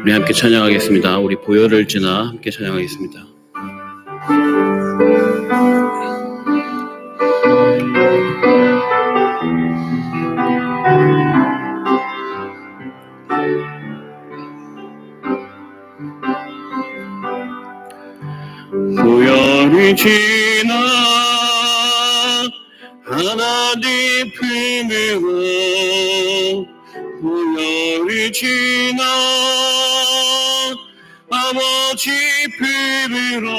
우리 함께 찬양하겠습니다. 우리 보혈을 지나 함께 찬양하겠습니다. 보혈이 지나 하나님 품으로 보혈이 지나 아버지 품으로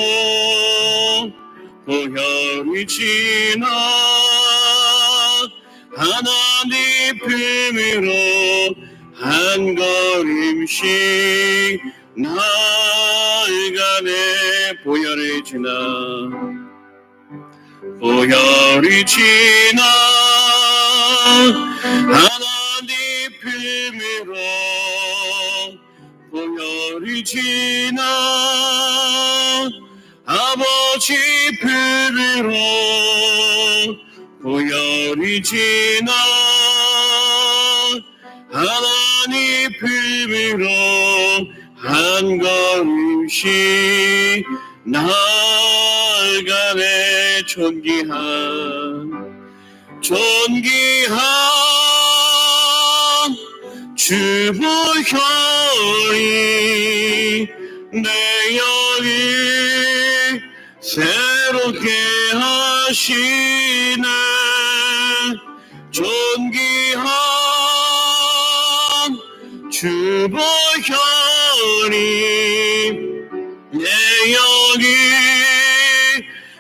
보혈이 지나 하나님 품으로 한 걸음씩 나아가네. 보혈이 지나 보혈이 지나 하나님 품으로 보혈이 지나 아버지 품으로 보혈이 지나 하나님 품으로 한 걸음씩 나아가네. 존귀한 주 보혈이 내 영이 새롭게 하시네. 존귀한 주 보혈이 내 영이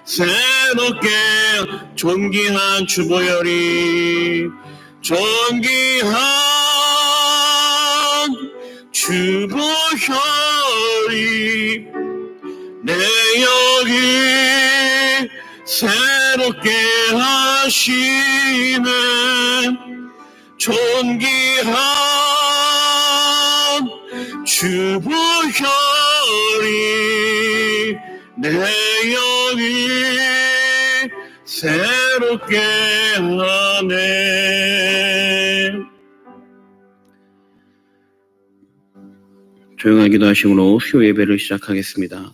새롭게. 존귀한 주 보혈이 존귀한 주 보혈이 내 영이 새롭게 하시네. 존귀한 주 보혈이 내 영이 새롭게 하네. 조용한 기도하심으로 수요 예배를 시작하겠습니다.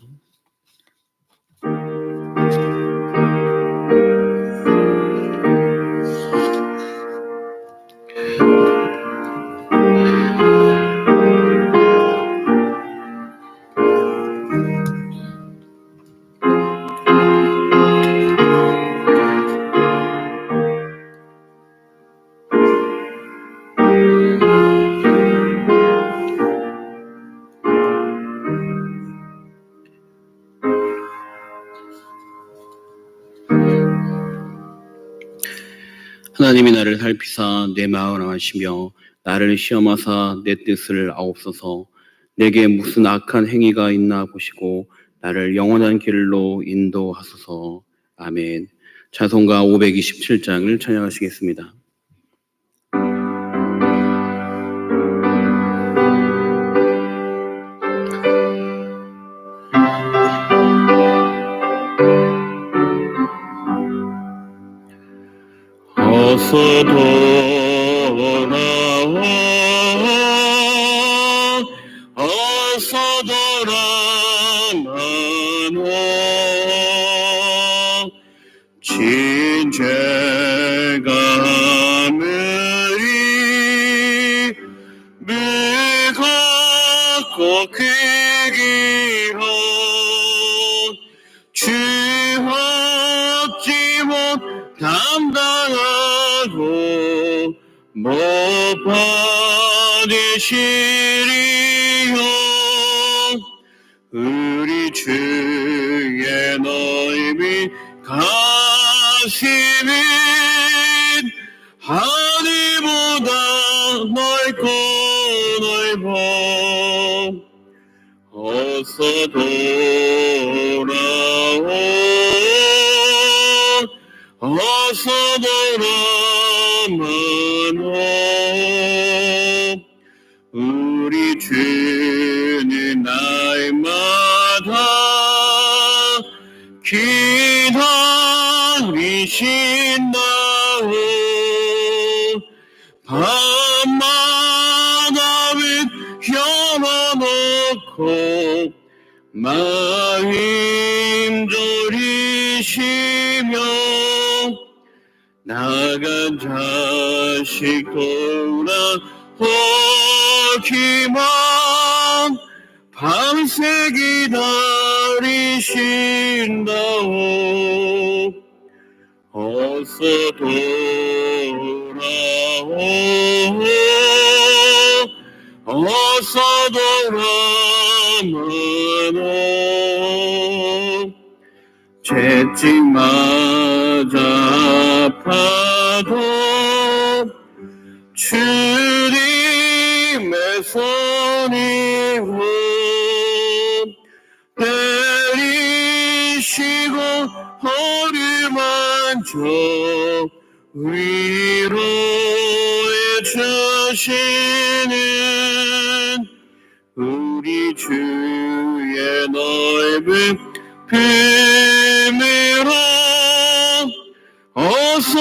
하나님이 나를 살피사 내 마음을 아시며 나를 시험하사 내 뜻을 아옵소서. 내게 무슨 악한 행위가 있나 보시고 나를 영원한 길로 인도하소서. 아멘. 찬송가 527장을 찬양하시겠습니다. 꼭 그 길로 주 얻지 못 감당하고 못 받으시리요. 우리 주의 넓은 가슴은 하늘보다 넓고 넓어. 어서 돌아오, 어서 돌아오노. 우리 주는 날마다 기다리신다오. 밤마다 문 열어놓고 마음 졸이시며 나간 자식 돌아오기만 밤새 기다리신다오. 어서 돌아오, 어서 돌아오노. 채찍 맞아 아파도 주님의 손이고 때리시고 허리 만져 위로해 주시는 우리 주의 넓은 품으로 어서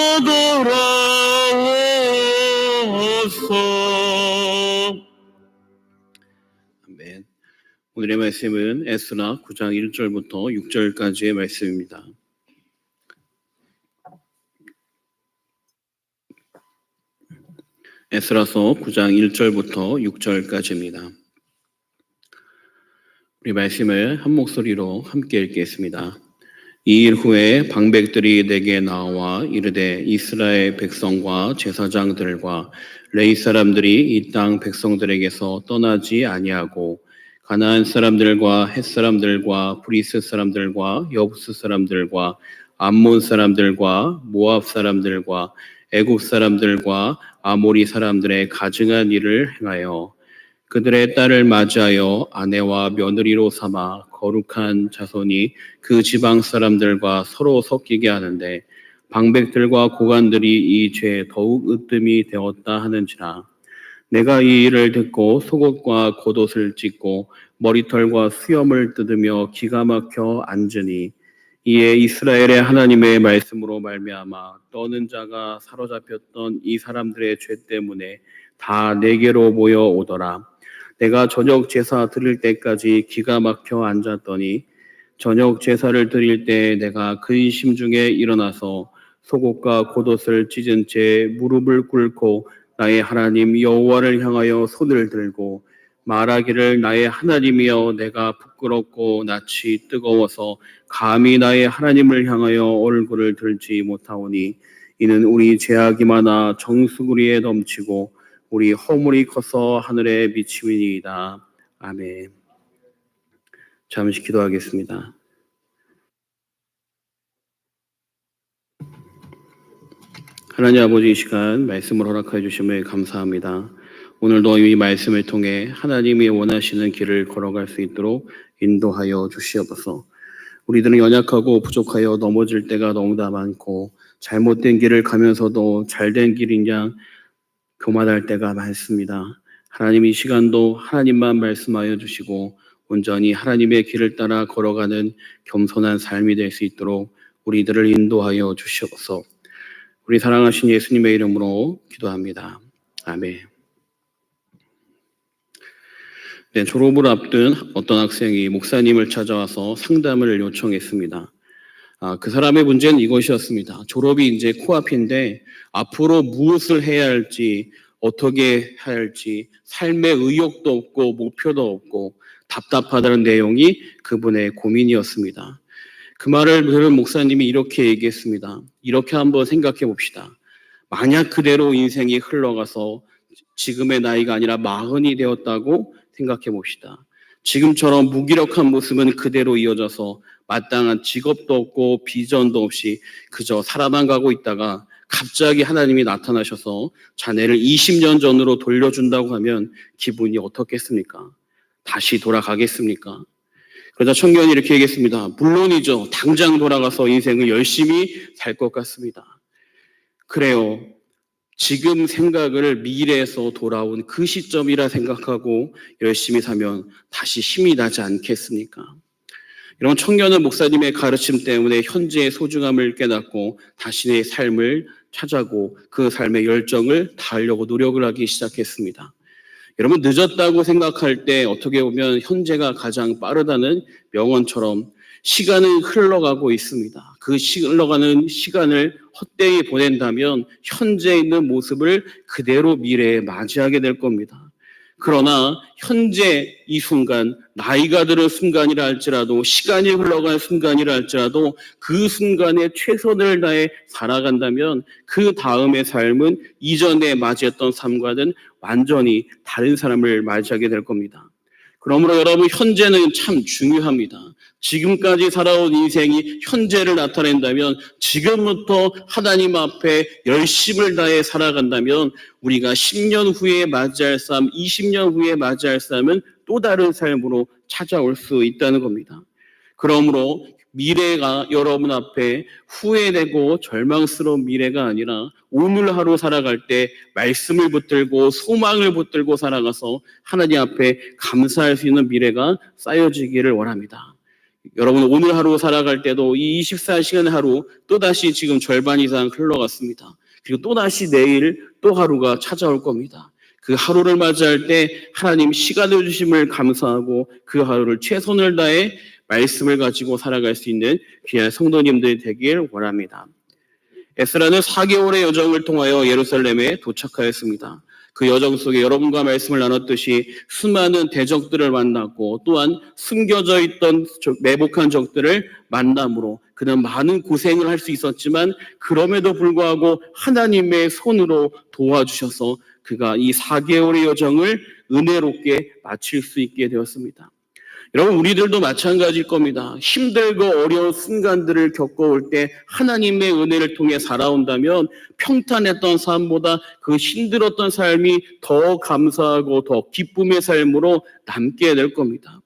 돌아오소서. 아멘. 오늘의 말씀은 에스라 9장 1절부터 6절까지의 말씀입니다. 에스라서 9장 1절부터 6절까지입니다. 우리 말씀을 한 목소리로 함께 읽겠습니다. 이 일 후에 방백들이 내게 나와 이르되 이스라엘 백성과 제사장들과 레위 사람들이 이 땅 백성들에게서 떠나지 아니하고 가나안 사람들과 헷 사람들과 브리스 사람들과 여부스 사람들과 암몬 사람들과 모압 사람들과 애굽 사람들과 아모리 사람들의 가증한 일을 행하여 그들의 딸을 맞이하여 아내와 며느리로 삼아 거룩한 자손이 그 지방 사람들과 서로 섞이게 하는데 방백들과 고관들이 이 죄에 더욱 으뜸이 되었다 하는지라. 내가 이 일을 듣고 속옷과 겉옷을 찢고 머리털과 수염을 뜯으며 기가 막혀 앉으니 이에 이스라엘의 하나님의 말씀으로 말미암아 떠는 자가 사로잡혔던 이 사람들의 죄 때문에 다 내게로 모여오더라. 내가 저녁 제사 드릴 때까지 기가 막혀 앉았더니 저녁 제사를 드릴 때 내가 근심 중에 일어나서 속옷과 겉옷을 찢은 채 무릎을 꿇고 나의 하나님 여호와를 향하여 손을 들고 말하기를 나의 하나님이여 내가 부끄럽고 낯이 뜨거워서 감히 나의 하나님을 향하여 얼굴을 들지 못하오니 이는 우리 죄악이 많아 정수구리에 넘치고 우리 허물이 커서 하늘에 미치니이다. 아멘. 잠시 기도하겠습니다. 하나님 아버지, 이 시간 말씀을 허락하여 주심을 감사합니다. 오늘도 이 말씀을 통해 하나님이 원하시는 길을 걸어갈 수 있도록 인도하여 주시옵소서. 우리들은 연약하고 부족하여 넘어질 때가 너무나 많고 잘못된 길을 가면서도 잘된 길인 양 교만할 때가 많습니다. 하나님, 이 시간도 하나님만 말씀하여 주시고 온전히 하나님의 길을 따라 걸어가는 겸손한 삶이 될 수 있도록 우리들을 인도하여 주시옵소서. 우리 사랑하신 예수님의 이름으로 기도합니다. 아멘. 네, 졸업을 앞둔 어떤 학생이 목사님을 찾아와서 상담을 요청했습니다. 그 사람의 문제는 이것이었습니다. 졸업이 이제 코앞인데 앞으로 무엇을 해야 할지 어떻게 해야 할지 삶의 의욕도 없고 목표도 없고 답답하다는 내용이 그분의 고민이었습니다. 그 말을 들은 목사님이 이렇게 얘기했습니다. 이렇게 한번 생각해 봅시다. 만약 그대로 인생이 흘러가서 지금의 나이가 아니라 40이 되었다고 생각해 봅시다. 지금처럼 무기력한 모습은 그대로 이어져서 마땅한 직업도 없고 비전도 없이 그저 살아만 가고 있다가 갑자기 하나님이 나타나셔서 자네를 20년 전으로 돌려준다고 하면 기분이 어떻겠습니까? 다시 돌아가겠습니까? 그러자 청년이 이렇게 얘기했습니다. 물론이죠. 당장 돌아가서 인생을 열심히 살 것 같습니다. 그래요. 지금 생각을 미래에서 돌아온 그 시점이라 생각하고 열심히 사면 다시 힘이 나지 않겠습니까? 이런 청년은 목사님의 가르침 때문에 현재의 소중함을 깨닫고 자신의 삶을 찾아고 그 삶의 열정을 다하려고 노력을 하기 시작했습니다. 여러분, 늦었다고 생각할 때 어떻게 보면 현재가 가장 빠르다는 명언처럼 시간은 흘러가고 있습니다. 그 흘러가는 시간을 헛되이 보낸다면 현재 있는 모습을 그대로 미래에 맞이하게 될 겁니다. 그러나 현재 이 순간, 나이가 들은 순간이라 할지라도 시간이 흘러간 순간이라 할지라도 그 순간에 최선을 다해 살아간다면 그 다음의 삶은 이전에 맞이했던 삶과는 완전히 다른 사람을 맞이하게 될 겁니다. 그러므로 여러분, 현재는 참 중요합니다. 지금까지 살아온 인생이 현재를 나타낸다면 지금부터 하나님 앞에 열심을 다해 살아간다면 우리가 10년 후에 맞이할 삶, 20년 후에 맞이할 삶은 또 다른 삶으로 찾아올 수 있다는 겁니다. 그러므로 미래가 여러분 앞에 후회되고 절망스러운 미래가 아니라 오늘 하루 살아갈 때 말씀을 붙들고 소망을 붙들고 살아가서 하나님 앞에 감사할 수 있는 미래가 쌓여지기를 원합니다. 여러분, 오늘 하루 살아갈 때도 이 24시간 하루 또다시 지금 절반 이상 흘러갔습니다. 그리고 또다시 내일 또 하루가 찾아올 겁니다. 그 하루를 맞이할 때 하나님 시간을 주심을 감사하고 그 하루를 최선을 다해 말씀을 가지고 살아갈 수 있는 귀한 성도님들이 되길 원합니다. 에스라는 4개월의 여정을 통하여 예루살렘에 도착하였습니다. 그 여정 속에 여러분과 말씀을 나눴듯이 수많은 대적들을 만났고 또한 숨겨져 있던 매복한 적들을 만남으로 그는 많은 고생을 할 수 있었지만 그럼에도 불구하고 하나님의 손으로 도와주셔서 그가 이 4개월의 여정을 은혜롭게 마칠 수 있게 되었습니다. 여러분, 우리들도 마찬가지일 겁니다. 힘들고 어려운 순간들을 겪어올 때 하나님의 은혜를 통해 살아온다면 평탄했던 삶보다 그 힘들었던 삶이 더 감사하고 더 기쁨의 삶으로 남게 될 겁니다.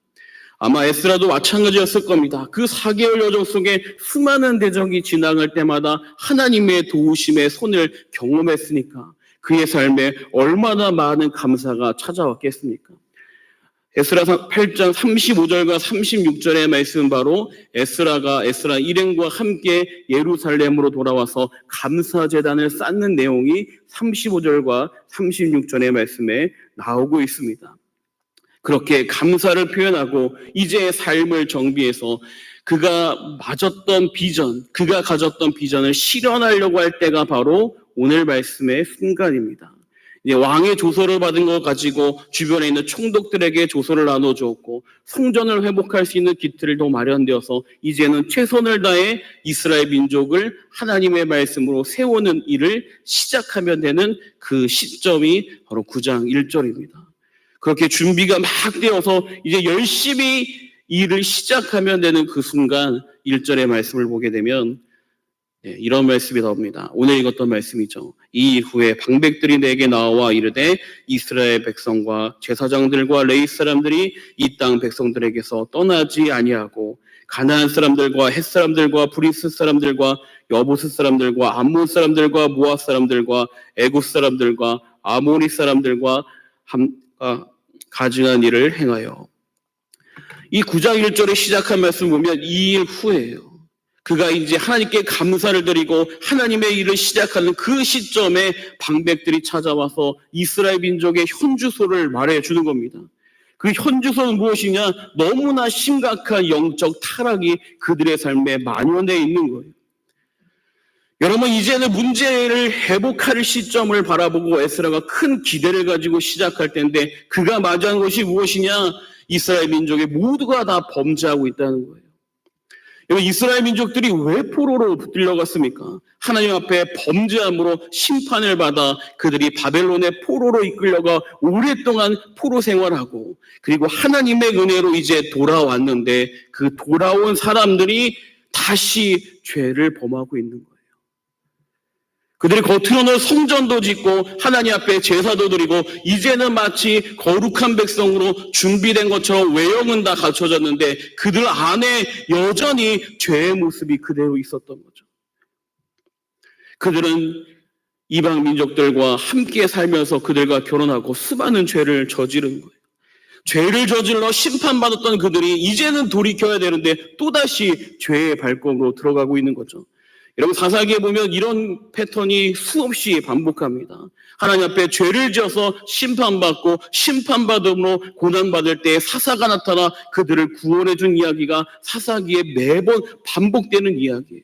아마 에스라도 마찬가지였을 겁니다. 그 4개월 여정 속에 수많은 대적이 지나갈 때마다 하나님의 도우심의 손을 경험했으니까 그의 삶에 얼마나 많은 감사가 찾아왔겠습니까? 에스라 8장 35절과 36절의 말씀은 바로 에스라 일행과 함께 예루살렘으로 돌아와서 감사제단을 쌓는 내용이 35절과 36절의 말씀에 나오고 있습니다. 그렇게 감사를 표현하고 이제 삶을 정비해서 그가 가졌던 비전을 실현하려고 할 때가 바로 오늘 말씀의 순간입니다. 이제 왕의 조서를 받은 것 가지고 주변에 있는 총독들에게 조서를 나눠주었고 성전을 회복할 수 있는 기틀도 마련되어서 이제는 최선을 다해 이스라엘 민족을 하나님의 말씀으로 세우는 일을 시작하면 되는 그 시점이 바로 9장 1절입니다. 그렇게 준비가 막 되어서 이제 열심히 일을 시작하면 되는 그 순간 1절의 말씀을 보게 되면 이런 말씀이 나옵니다. 오늘 읽었던 말씀이죠. 이 이후에 방백들이 내게 나와 이르되 이스라엘 백성과 제사장들과 레위 사람들이 이 땅 백성들에게서 떠나지 아니하고 가나안 사람들과 헷 사람들과 브리스 사람들과 여부스 사람들과 암몬 사람들과 모압 사람들과 애굽 사람들과 아모리 사람들과 가증한 일을 행하여. 이 9장 1절에 시작한 말씀 보면 이 일 후에요. 그가 이제 하나님께 감사를 드리고 하나님의 일을 시작하는 그 시점에 방백들이 찾아와서 이스라엘 민족의 현주소를 말해주는 겁니다. 그 현주소는 무엇이냐? 너무나 심각한 영적 타락이 그들의 삶에 만연해 있는 거예요. 여러분, 이제는 문제를 회복할 시점을 바라보고 에스라가 큰 기대를 가지고 시작할 텐데 그가 맞이한 것이 무엇이냐? 이스라엘 민족의 모두가 다 범죄하고 있다는 거예요. 여러분, 이스라엘 민족들이 왜 포로로 붙들려갔습니까? 하나님 앞에 범죄함으로 심판을 받아 그들이 바벨론의 포로로 이끌려가 오랫동안 포로 생활하고 그리고 하나님의 은혜로 이제 돌아왔는데 그 돌아온 사람들이 다시 죄를 범하고 있는 거예요. 그들이 겉으로는 성전도 짓고 하나님 앞에 제사도 드리고 이제는 마치 거룩한 백성으로 준비된 것처럼 외형은 다 갖춰졌는데 그들 안에 여전히 죄의 모습이 그대로 있었던 거죠. 그들은 이방 민족들과 함께 살면서 그들과 결혼하고 수많은 죄를 저지른 거예요. 죄를 저질러 심판받았던 그들이 이제는 돌이켜야 되는데 또다시 죄의 발걸음으로 들어가고 있는 거죠. 여러분, 사사기에 보면 이런 패턴이 수없이 반복합니다. 하나님 앞에 죄를 지어서 심판받고 심판받음으로 고난받을 때 사사가 나타나 그들을 구원해 준 이야기가 사사기에 매번 반복되는 이야기예요.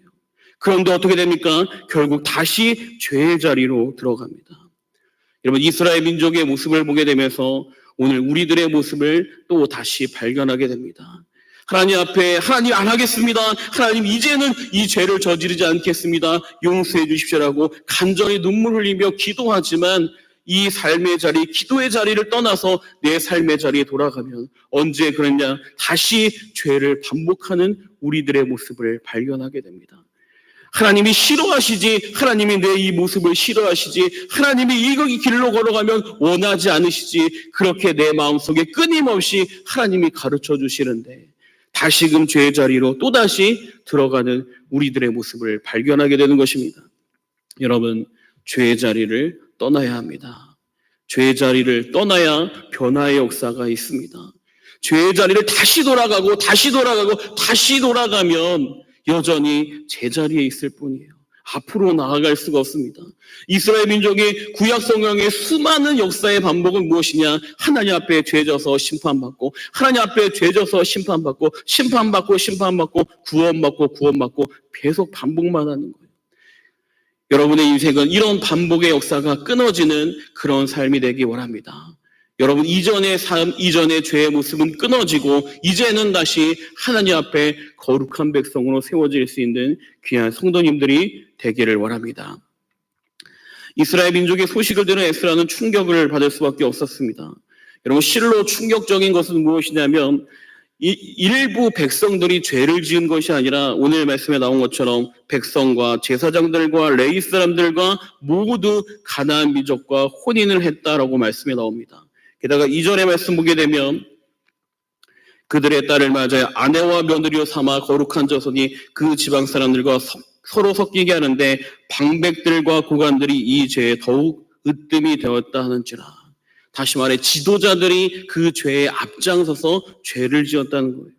그런데 어떻게 됩니까? 결국 다시 죄의 자리로 들어갑니다. 여러분, 이스라엘 민족의 모습을 보게 되면서 오늘 우리들의 모습을 또 다시 발견하게 됩니다. 하나님 앞에 하나님 안 하겠습니다. 하나님 이제는 이 죄를 저지르지 않겠습니다. 용서해 주십시오라고 간절히 눈물 흘리며 기도하지만 이 삶의 자리, 기도의 자리를 떠나서 내 삶의 자리에 돌아가면 언제 그러냐? 다시 죄를 반복하는 우리들의 모습을 발견하게 됩니다. 하나님이 싫어하시지, 하나님이 내 이 모습을 싫어하시지, 하나님이 이 길로 걸어가면 원하지 않으시지, 그렇게 내 마음속에 끊임없이 하나님이 가르쳐 주시는데 다시금 죄의 자리로 또다시 들어가는 우리들의 모습을 발견하게 되는 것입니다. 여러분, 죄의 자리를 떠나야 합니다. 죄의 자리를 떠나야 변화의 역사가 있습니다. 죄의 자리를 다시 돌아가고 다시 돌아가면 여전히 제자리에 있을 뿐이에요. 앞으로 나아갈 수가 없습니다. 이스라엘 민족의 구약 성경의 수많은 역사의 반복은 무엇이냐? 하나님 앞에 죄져서 심판받고 하나님 앞에 죄져서 심판받고 구원받고 계속 반복만 하는 거예요. 여러분의 인생은 이런 반복의 역사가 끊어지는 그런 삶이 되기 원합니다. 여러분, 이전의 삶, 이전의 죄의 모습은 끊어지고 이제는 다시 하나님 앞에 거룩한 백성으로 세워질 수 있는 귀한 성도님들이 되기를 원합니다. 이스라엘 민족의 소식을 들은 에스라는 충격을 받을 수밖에 없었습니다. 여러분, 실로 충격적인 것은 무엇이냐면 일부 백성들이 죄를 지은 것이 아니라 오늘 말씀에 나온 것처럼 백성과 제사장들과 레위 사람들과 모두 가나안 민족과 혼인을 했다라고 말씀에 나옵니다. 게다가 2절의 말씀 보게 되면 그들의 딸을 맞아 아내와 며느리로 삼아 거룩한 자손이 그 지방 사람들과 서로 섞이게 하는데 방백들과 고관들이 이 죄에 더욱 으뜸이 되었다 하는지라. 다시 말해 지도자들이 그 죄에 앞장서서 죄를 지었다는 거예요.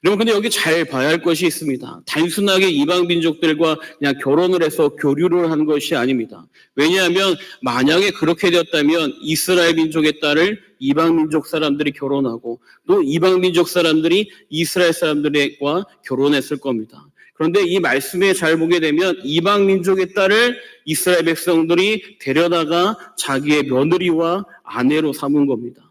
여러분, 근데 여기 잘 봐야 할 것이 있습니다. 단순하게 이방 민족들과 그냥 결혼을 해서 교류를 한 것이 아닙니다. 왜냐하면 만약에 그렇게 되었다면 이스라엘 민족의 딸을 이방 민족 사람들이 결혼하고 또 이방 민족 사람들이 이스라엘 사람들과 결혼했을 겁니다. 그런데 이 말씀에 잘 보게 되면 이방 민족의 딸을 이스라엘 백성들이 데려다가 자기의 며느리와 아내로 삼은 겁니다.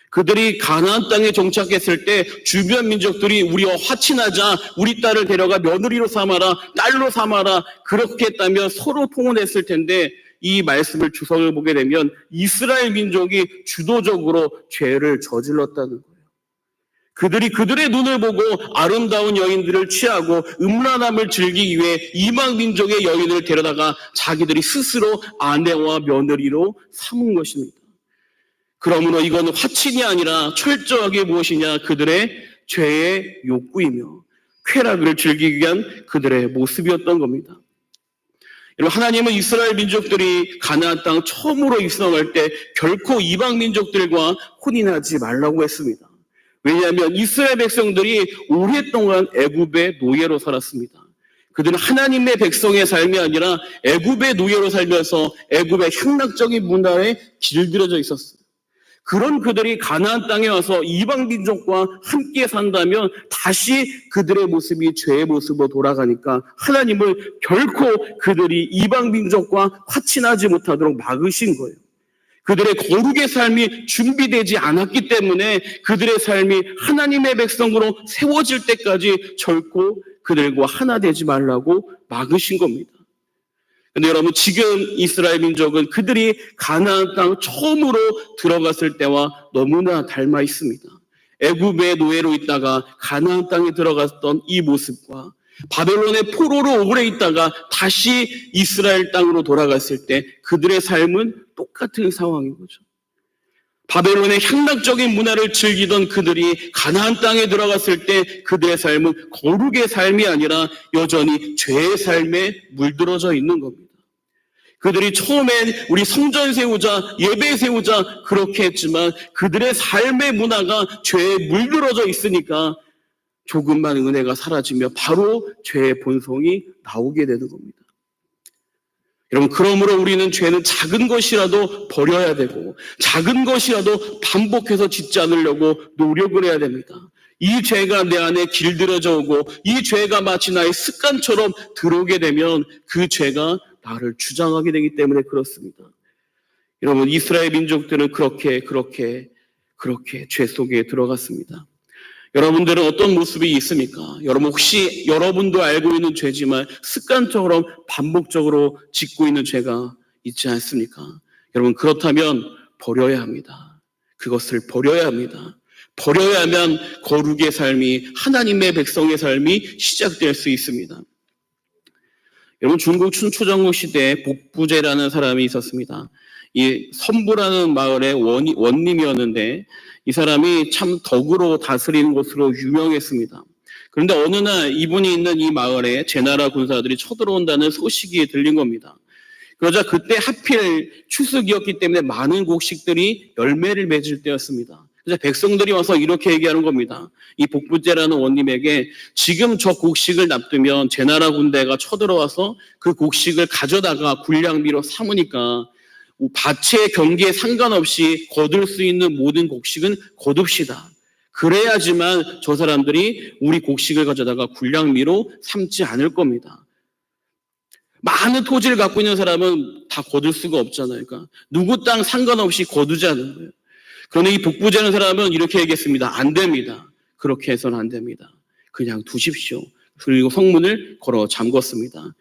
그들이 가나안 땅에 정착했을 때 주변 민족들이 우리와 화친하자, 우리 딸을 데려가 며느리로 삼아라, 딸로 삼아라, 그렇게 했다면 서로 통혼했을 텐데 이 말씀을 주석을 보게 되면 이스라엘 민족이 주도적으로 죄를 저질렀다는 거예요. 그들이 그들의 눈을 보고 아름다운 여인들을 취하고 음란함을 즐기기 위해 이방 민족의 여인을 데려다가 자기들이 스스로 아내와 며느리로 삼은 것입니다. 그러므로 이건 화친이 아니라 철저하게 무엇이냐? 그들의 죄의 욕구이며 쾌락을 즐기기 위한 그들의 모습이었던 겁니다. 여러분, 하나님은 이스라엘 민족들이 가나안 땅 처음으로 입성할 때 결코 이방 민족들과 혼인하지 말라고 했습니다. 왜냐하면 이스라엘 백성들이 오랫동안 애굽의 노예로 살았습니다. 그들은 하나님의 백성의 삶이 아니라 애굽의 노예로 살면서 애굽의 향락적인 문화에 길들여져 있었어요. 그런 그들이 가나안 땅에 와서 이방 민족과 함께 산다면 다시 그들의 모습이 죄의 모습으로 돌아가니까 하나님을 결코 그들이 이방 민족과 화친하지 못하도록 막으신 거예요. 그들의 거룩의 삶이 준비되지 않았기 때문에 그들의 삶이 하나님의 백성으로 세워질 때까지 결코 그들과 하나 되지 말라고 막으신 겁니다. 근데 여러분, 지금 이스라엘 민족은 그들이 가나안 땅 처음으로 들어갔을 때와 너무나 닮아 있습니다. 애굽의 노예로 있다가 가나안 땅에 들어갔던 이 모습과 바벨론의 포로로 오래 있다가 다시 이스라엘 땅으로 돌아갔을 때 그들의 삶은 똑같은 상황인 거죠. 바벨론의 향락적인 문화를 즐기던 그들이 가나안 땅에 들어갔을 때 그들의 삶은 거룩의 삶이 아니라 여전히 죄의 삶에 물들어져 있는 겁니다. 그들이 처음엔 우리 성전 세우자, 예배 세우자 그렇게 했지만 그들의 삶의 문화가 죄에 물들어져 있으니까 조금만 은혜가 사라지며 바로 죄의 본성이 나오게 되는 겁니다. 여러분, 그러므로 우리는 죄는 작은 것이라도 버려야 되고 작은 것이라도 반복해서 짓지 않으려고 노력을 해야 됩니다. 이 죄가 내 안에 길들여져 오고 이 죄가 마치 나의 습관처럼 들어오게 되면 그 죄가 나를 주장하게 되기 때문에 그렇습니다. 여러분, 이스라엘 민족들은 그렇게 죄 속에 들어갔습니다. 여러분들은 어떤 모습이 있습니까? 여러분, 혹시 여러분도 알고 있는 죄지만 습관적으로 반복적으로 짓고 있는 죄가 있지 않습니까? 여러분, 그렇다면 버려야 합니다. 그것을 버려야 합니다. 버려야 하면 거룩의 삶이, 하나님의 백성의 삶이 시작될 수 있습니다. 여러분, 중국 춘초전국 시대에 복부제라는 사람이 있었습니다. 이 선부라는 마을의 원님이었는데 이 사람이 참 덕으로 다스리는 것으로 유명했습니다. 그런데 어느 날 이분이 있는 이 마을에 제나라 군사들이 쳐들어온다는 소식이 들린 겁니다. 그러자 그때 하필 추석이었기 때문에 많은 곡식들이 열매를 맺을 때였습니다. 그래서 백성들이 와서 이렇게 얘기하는 겁니다. 이 복부제라는 원님에게 지금 저 곡식을 납두면 제나라 군대가 쳐들어와서 그 곡식을 가져다가 군량미로 삼으니까 밭의 경계에 상관없이 거둘 수 있는 모든 곡식은 거둡시다. 그래야지만 저 사람들이 우리 곡식을 가져다가 군량미로 삼지 않을 겁니다. 많은 토지를 갖고 있는 사람은 다 거둘 수가 없잖아요. 그러니까 누구 땅 상관없이 거두자는 거예요. 그런데 이 복부제는 사람은 이렇게 얘기했습니다. 안 됩니다. 그렇게 해서는 안 됩니다. 그냥 두십시오. 그리고 성문을 걸어 잠궜습니다.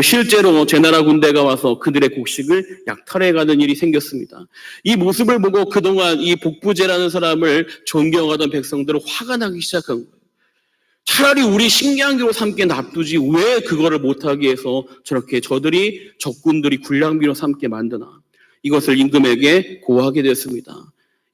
실제로 제나라 군대가 와서 그들의 곡식을 약탈해가는 일이 생겼습니다. 이 모습을 보고 그동안 이 복부제라는 사람을 존경하던 백성들은 화가 나기 시작한 거예요. 차라리 우리 식량기로 삼게 놔두지 왜 그거를 못하게 해서 저렇게 적군들이 군량미로 삼게 만드나. 이것을 임금에게 고하게 됐습니다.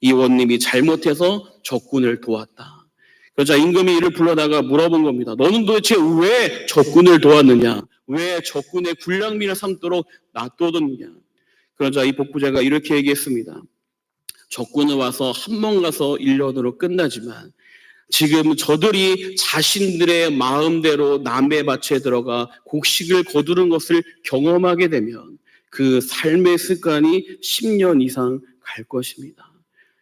이 원님이 잘못해서 적군을 도왔다. 그러자 임금이 이를 불러다가 물어본 겁니다. 너는 도대체 왜 적군을 도왔느냐? 왜 적군의 군량미를 삼도록 놔뒀느냐? 그러자 이 복부제가 이렇게 얘기했습니다. 적군은 와서 한 번 가서 1년으로 끝나지만 지금 저들이 자신들의 마음대로 남의 밭에 들어가 곡식을 거두는 것을 경험하게 되면 그 삶의 습관이 10년 이상 갈 것입니다.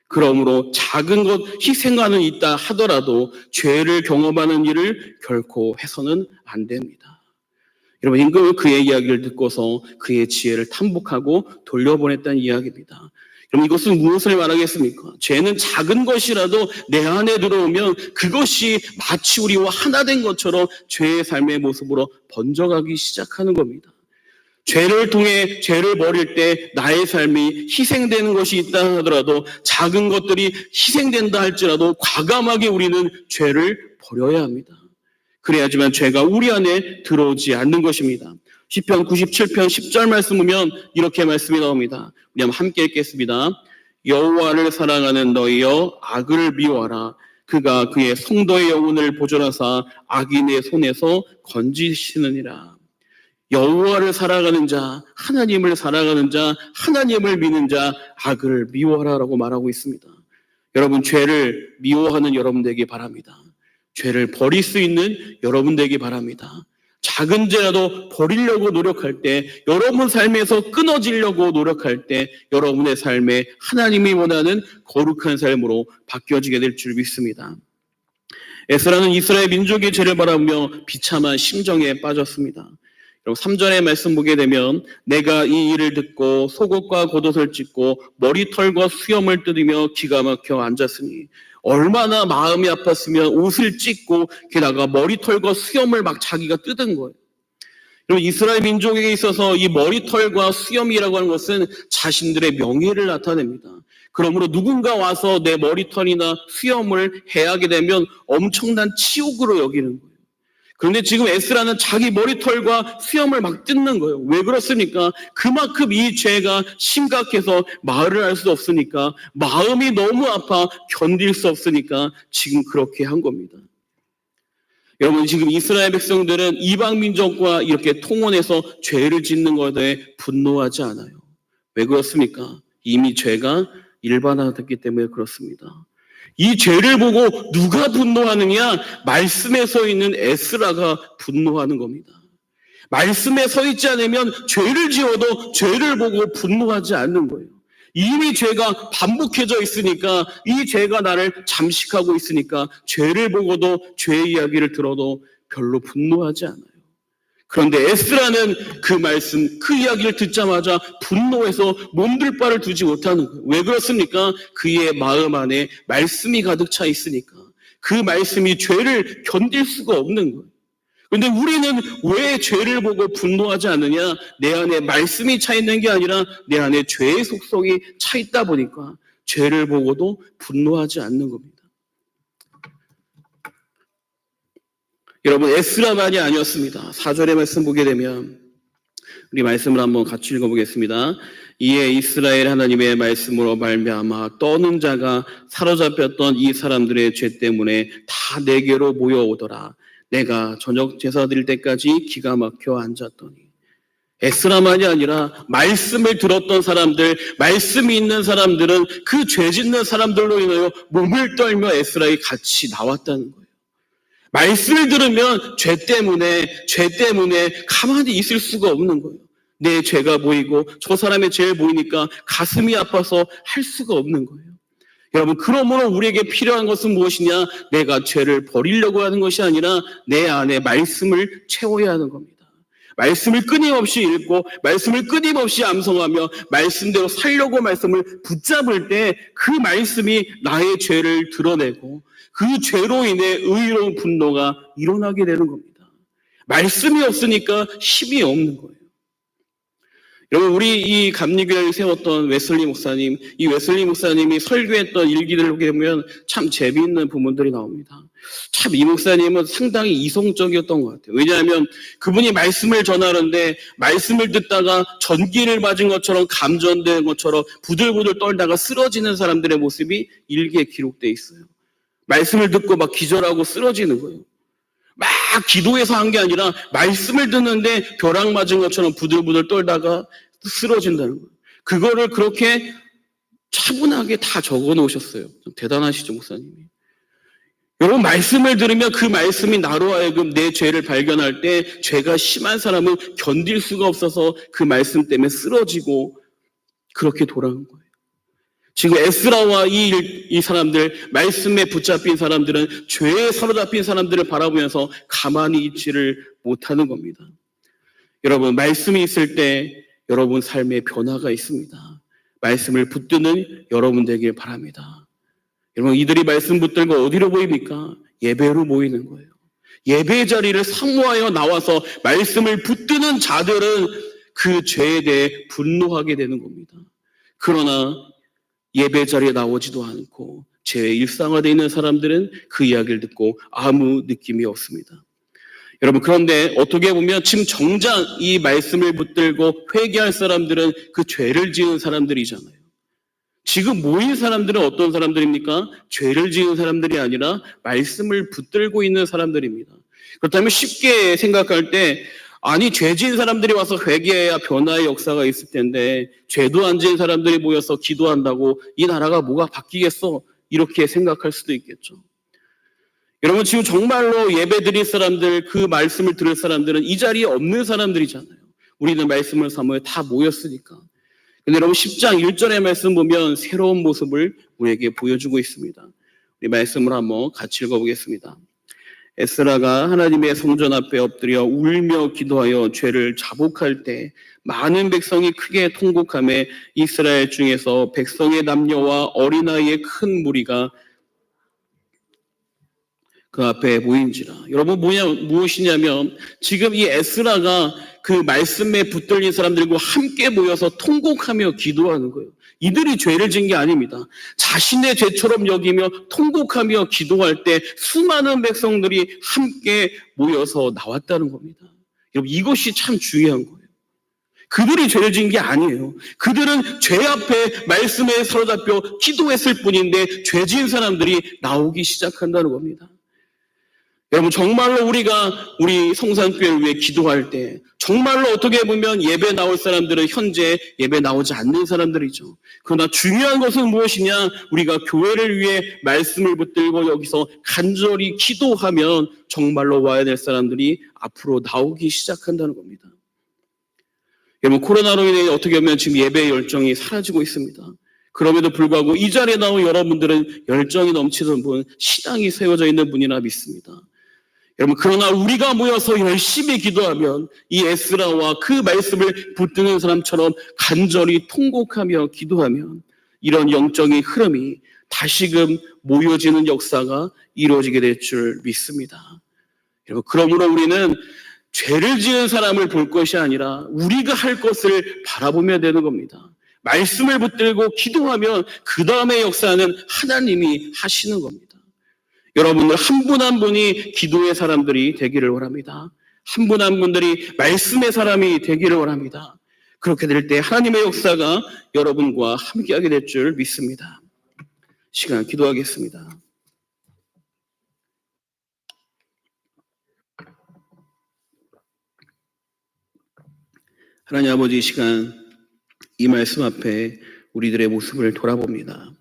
그러므로 작은 것 희생하는 있다 하더라도 죄를 경험하는 일을 결코 해서는 안 됩니다. 여러분, 임금은 그의 이야기를 듣고서 그의 지혜를 탐복하고 돌려보냈다는 이야기입니다. 그럼 이것은 무엇을 말하겠습니까? 죄는 작은 것이라도 내 안에 들어오면 그것이 마치 우리와 하나 된 것처럼 죄의 삶의 모습으로 번져가기 시작하는 겁니다. 죄를 통해 죄를 버릴 때 나의 삶이 희생되는 것이 있다 하더라도 작은 것들이 희생된다 할지라도 과감하게 우리는 죄를 버려야 합니다. 그래야지만 죄가 우리 안에 들어오지 않는 것입니다. 시편 97편 10절 말씀 보면 이렇게 말씀이 나옵니다. 우리 한번 함께 읽겠습니다. 여호와를 사랑하는 너희여 악을 미워하라. 그가 그의 성도의 영혼을 보존하사 악인의 손에서 건지시느니라. 여호와를 사랑하는 자, 하나님을 사랑하는 자, 하나님을 믿는 자, 악을 미워하라라고 말하고 있습니다. 여러분, 죄를 미워하는 여러분 되기 바랍니다. 죄를 버릴 수 있는 여러분 되기 바랍니다. 작은 죄라도 버리려고 노력할 때, 여러분 삶에서 끊어지려고 노력할 때 여러분의 삶에 하나님이 원하는 거룩한 삶으로 바뀌어지게 될 줄 믿습니다. 에스라는 이스라엘 민족의 죄를 바라보며 비참한 심정에 빠졌습니다. 3절의 말씀 보게 되면 내가 이 일을 듣고 속옷과 겉옷을 찢고 머리털과 수염을 뜯으며 기가 막혀 앉았으니, 얼마나 마음이 아팠으면 옷을 찢고 게다가 머리털과 수염을 막 자기가 뜯은 거예요. 그리고 이스라엘 민족에게 있어서 이 머리털과 수염이라고 하는 것은 자신들의 명예를 나타냅니다. 그러므로 누군가 와서 내 머리털이나 수염을 해하게 되면 엄청난 치욕으로 여기는 거예요. 그런데 지금 에스라는 자기 머리털과 수염을 막 뜯는 거예요. 왜 그렇습니까? 그만큼 이 죄가 심각해서 말을 할 수 없으니까, 마음이 너무 아파 견딜 수 없으니까 지금 그렇게 한 겁니다. 여러분, 지금 이스라엘 백성들은 이방 민족과 이렇게 통혼해서 죄를 짓는 것에 대해 분노하지 않아요. 왜 그렇습니까? 이미 죄가 일반화됐기 때문에 그렇습니다. 이 죄를 보고 누가 분노하느냐? 말씀에 서 있는 에스라가 분노하는 겁니다. 말씀에 서 있지 않으면 죄를 지어도 죄를 보고 분노하지 않는 거예요. 이미 죄가 반복해져 있으니까, 이 죄가 나를 잠식하고 있으니까 죄를 보고도, 죄의 이야기를 들어도 별로 분노하지 않아요. 그런데 에스라는 그 말씀, 그 이야기를 듣자마자 분노해서 몸둘 바를 두지 못하는 거예요. 왜 그렇습니까? 그의 마음 안에 말씀이 가득 차 있으니까. 그 말씀이 죄를 견딜 수가 없는 거예요. 그런데 우리는 왜 죄를 보고 분노하지 않느냐? 내 안에 말씀이 차 있는 게 아니라 내 안에 죄의 속성이 차 있다 보니까 죄를 보고도 분노하지 않는 겁니다. 여러분, 에스라만이 아니었습니다. 4절의 말씀 보게 되면, 우리 말씀을 한번 같이 읽어보겠습니다. 이에 이스라엘 하나님의 말씀으로 말미암아 떠는 자가 사로잡혔던 이 사람들의 죄 때문에 다 내게로 모여오더라. 내가 저녁 제사 드릴 때까지 기가 막혀 앉았더니. 에스라만이 아니라 말씀을 들었던 사람들, 말씀이 있는 사람들은 그 죄 짓는 사람들로 인하여 몸을 떨며 에스라에 같이 나왔다는 거예요. 말씀을 들으면 죄 때문에 가만히 있을 수가 없는 거예요. 내 죄가 보이고 저 사람의 죄가 보이니까 가슴이 아파서 할 수가 없는 거예요. 여러분, 그러므로 우리에게 필요한 것은 무엇이냐? 내가 죄를 버리려고 하는 것이 아니라 내 안에 말씀을 채워야 하는 겁니다. 말씀을 끊임없이 읽고 말씀을 끊임없이 암송하며 말씀대로 살려고 말씀을 붙잡을 때 그 말씀이 나의 죄를 드러내고 그 죄로 인해 의로운 분노가 일어나게 되는 겁니다. 말씀이 없으니까 힘이 없는 거예요. 여러분, 우리 이 감리교회를 세웠던 웨슬리 목사님, 이 웨슬리 목사님이 설교했던 일기들을 보게 되면 참 재미있는 부분들이 나옵니다. 참 이 목사님은 상당히 이성적이었던 것 같아요. 왜냐하면 그분이 말씀을 전하는데 말씀을 듣다가 전기를 맞은 것처럼 감전된 것처럼 부들부들 떨다가 쓰러지는 사람들의 모습이 일기에 기록되어 있어요. 말씀을 듣고 막 기절하고 쓰러지는 거예요. 막 기도해서 한 게 아니라 말씀을 듣는데 벼락 맞은 것처럼 부들부들 떨다가 쓰러진다는 거예요. 그거를 그렇게 차분하게 다 적어 놓으셨어요. 대단하시죠, 목사님이. 여러분, 말씀을 들으면 그 말씀이 나로 하여금 내 죄를 발견할 때 죄가 심한 사람은 견딜 수가 없어서 그 말씀 때문에 쓰러지고 그렇게 돌아간 거예요. 지금 에스라와 이 사람들, 말씀에 붙잡힌 사람들은 죄에 사로잡힌 사람들을 바라보면서 가만히 있지를 못하는 겁니다. 여러분, 말씀이 있을 때 여러분 삶에 변화가 있습니다. 말씀을 붙드는 여러분 되길 바랍니다. 여러분, 이들이 말씀 붙들고 어디로 모입니까? 예배로 모이는 거예요. 예배 자리를 사모하여 나와서 말씀을 붙드는 자들은 그 죄에 대해 분노하게 되는 겁니다. 그러나 예배 자리에 나오지도 않고 죄의 일상화되어 있는 사람들은 그 이야기를 듣고 아무 느낌이 없습니다. 여러분, 그런데 어떻게 보면 지금 정작 이 말씀을 붙들고 회개할 사람들은 그 죄를 지은 사람들이잖아요. 지금 모인 사람들은 어떤 사람들입니까? 죄를 지은 사람들이 아니라 말씀을 붙들고 있는 사람들입니다. 그렇다면 쉽게 생각할 때, 아니, 죄 지은 사람들이 와서 회개해야 변화의 역사가 있을 텐데 죄도 안 지은 사람들이 모여서 기도한다고 이 나라가 뭐가 바뀌겠어? 이렇게 생각할 수도 있겠죠. 여러분, 지금 정말로 예배 드릴 사람들, 그 말씀을 들을 사람들은 이 자리에 없는 사람들이잖아요. 우리는 말씀을 사모에 다 모였으니까. 근데 여러분, 10장 1절의 말씀 보면 새로운 모습을 우리에게 보여주고 있습니다. 우리 말씀을 한번 같이 읽어보겠습니다. 에스라가 하나님의 성전 앞에 엎드려 울며 기도하여 죄를 자복할 때 많은 백성이 크게 통곡하며 이스라엘 중에서 백성의 남녀와 어린아이의 큰 무리가 그 앞에 모인지라. 여러분, 무엇이냐면 지금 이 에스라가 그 말씀에 붙들린 사람들과 함께 모여서 통곡하며 기도하는 거예요. 이들이 죄를 지은 게 아닙니다. 자신의 죄처럼 여기며 통곡하며 기도할 때 수많은 백성들이 함께 모여서 나왔다는 겁니다. 여러분, 이것이 참 중요한 거예요. 그들이 죄를 지은 게 아니에요. 그들은 죄 앞에 말씀에 사로잡혀 기도했을 뿐인데 죄 지은 사람들이 나오기 시작한다는 겁니다. 여러분, 정말로 우리가 우리 성산교회를 위해 기도할 때 정말로 어떻게 보면 예배 나올 사람들은 현재 예배 나오지 않는 사람들이죠. 그러나 중요한 것은 무엇이냐? 우리가 교회를 위해 말씀을 붙들고 여기서 간절히 기도하면 정말로 와야 될 사람들이 앞으로 나오기 시작한다는 겁니다. 여러분, 코로나로 인해 어떻게 보면 지금 예배의 열정이 사라지고 있습니다. 그럼에도 불구하고 이 자리에 나온 여러분들은 열정이 넘치는 분, 신앙이 세워져 있는 분이라 믿습니다. 여러분, 그러나 우리가 모여서 열심히 기도하면 이 에스라와 그 말씀을 붙드는 사람처럼 간절히 통곡하며 기도하면 이런 영적인 흐름이 다시금 모여지는 역사가 이루어지게 될 줄 믿습니다. 여러분, 그러므로 우리는 죄를 지은 사람을 볼 것이 아니라 우리가 할 것을 바라보면 되는 겁니다. 말씀을 붙들고 기도하면 그 다음의 역사는 하나님이 하시는 겁니다. 여러분들 한 분 한 분이 기도의 사람들이 되기를 원합니다. 한 분 한 분들이 말씀의 사람이 되기를 원합니다. 그렇게 될 때 하나님의 역사가 여러분과 함께하게 될 줄 믿습니다. 시간 기도하겠습니다. 하나님 아버지, 이 시간 이 말씀 앞에 우리들의 모습을 돌아봅니다.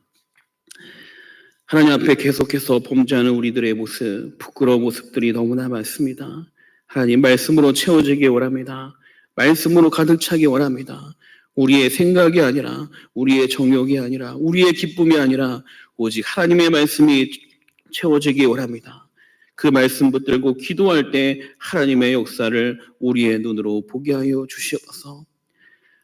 하나님 앞에 계속해서 범죄하는 우리들의 모습, 부끄러운 모습들이 너무나 많습니다. 하나님, 말씀으로 채워지기 원합니다. 말씀으로 가득 차기 원합니다. 우리의 생각이 아니라, 우리의 정욕이 아니라, 우리의 기쁨이 아니라 오직 하나님의 말씀이 채워지기 원합니다. 그 말씀 붙들고 기도할 때 하나님의 역사를 우리의 눈으로 보게 하여 주시옵소서.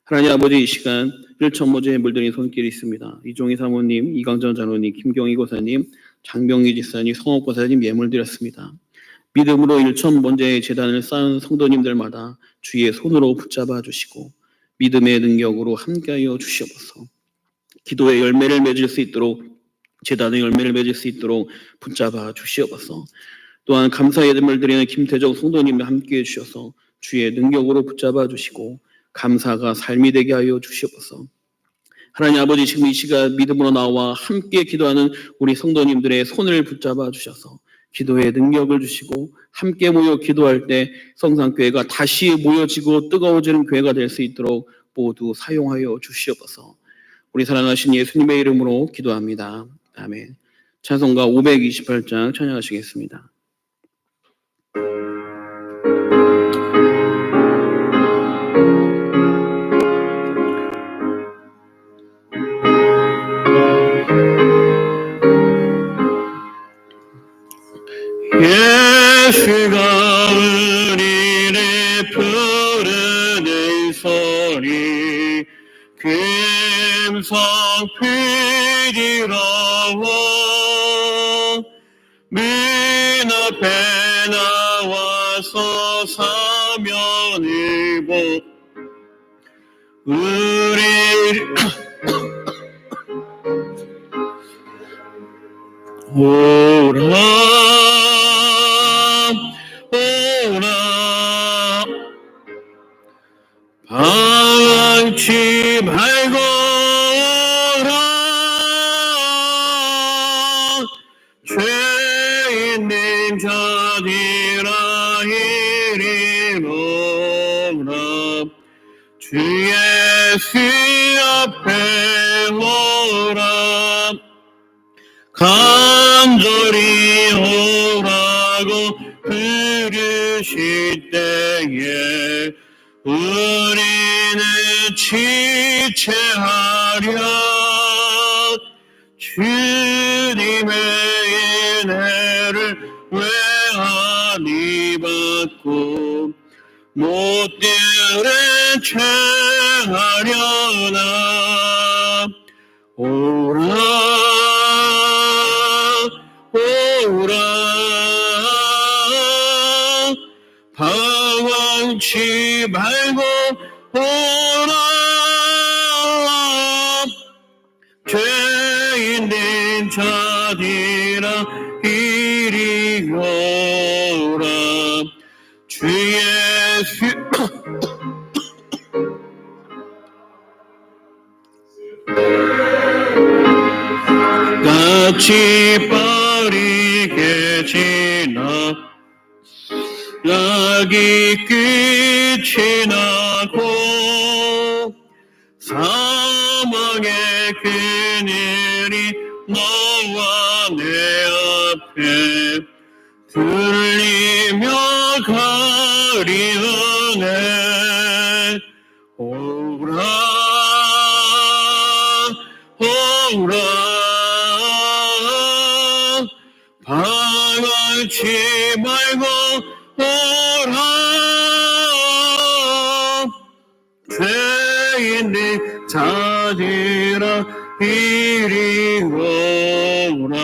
하나님 아버지, 이 시간 일천모제에 물들인 손길이 있습니다. 이종희 사모님, 이강전 장로님, 김경희 고사님, 장병희 집사님, 성옥 고사님 예물 드렸습니다. 믿음으로 일천모제의 재단을 쌓은 성도님들마다 주의 손으로 붙잡아 주시고 믿음의 능력으로 함께하여 주시옵소서. 기도의 열매를 맺을 수 있도록, 재단의 열매를 맺을 수 있도록 붙잡아 주시옵소서. 또한 감사의 예물을 드리는 김태정 성도님과 함께해 주셔서 주의 능력으로 붙잡아 주시고 감사가 삶이 되게 하여 주시옵소서. 하나님 아버지, 지금 이 시간 믿음으로 나와 함께 기도하는 우리 성도님들의 손을 붙잡아 주셔서 기도의 능력을 주시고 함께 모여 기도할 때 성산교회가 다시 모여지고 뜨거워지는 교회가 될 수 있도록 모두 사용하여 주시옵소서. 우리 사랑하신 예수님의 이름으로 기도합니다. 아멘. 찬송가 528장 찬양하시겠습니다. 예수가 우리를 부르는 소리 금성피디러워 문 앞에 나와서 사면을 보 우리를 오라 방치 말거라 죄 있는 자들아 이리 오라 주 예수 앞에 오라 간절히 오라 주실 때에 우리는 지체하려 주님의 은혜를 외하니 받고 못들에 취하려나 오라 오라 방황치 말고 오라 죄인된 자들아 이리 오라 주 예수 같이 빠르게 지나 낙이 끝이 나고 사망의 그늘이 너와 내 앞에 들리며 가리우네 오라 오라 방황치 말고 오라 죄인된 자들아 이리 오라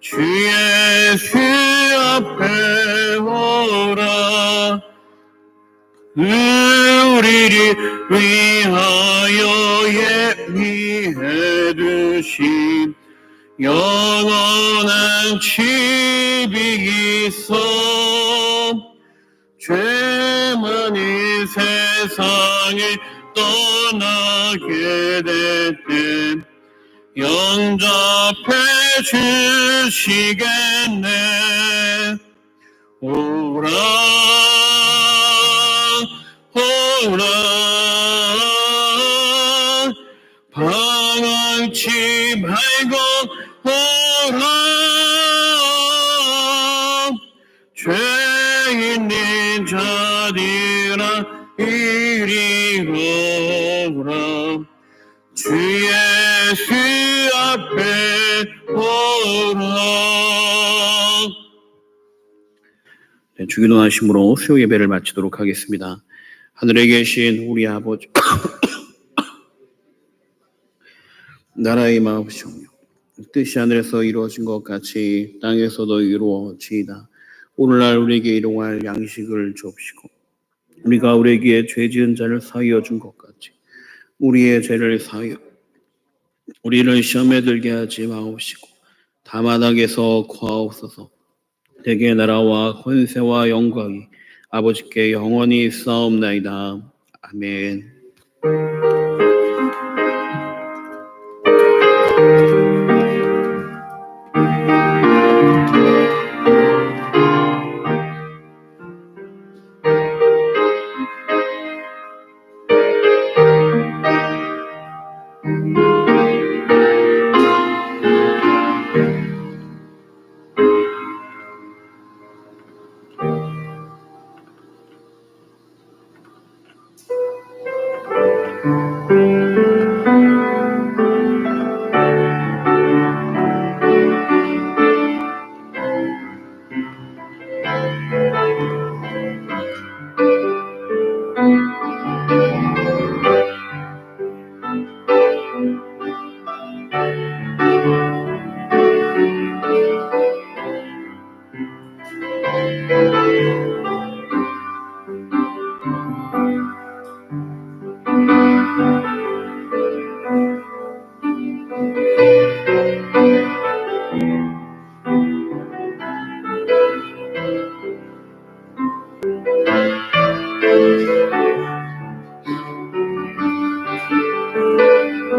주 예수 앞에 오라 우리를 위하여 예비해 두신 영원한 집이 있어 죄 많은 세상을 떠나게 될 때 영접해 주시겠네 오라 오라 방황치 말고 오라 죄인된 자들아 이리 오라 주 예수 앞에 오라. 네, 주기도하심으로 수요 예배를 마치도록 하겠습니다. 하늘에 계신 우리 아버지 나라의 마옵시오며 뜻이 하늘에서 이루어진 것 같이 땅에서도 이루어지이다. 오늘날 우리에게 일용할 양식을 주옵시고 우리가 우리에게 죄 지은 자를 사하여 준 것 같이 우리의 죄를 사하여 우리를 시험에 들게 하지 마옵시고 다만 악에서 구하옵소서. 대개 나라와 권세와 영광이 아버지께 영원히 있사옵나이다. 아멘.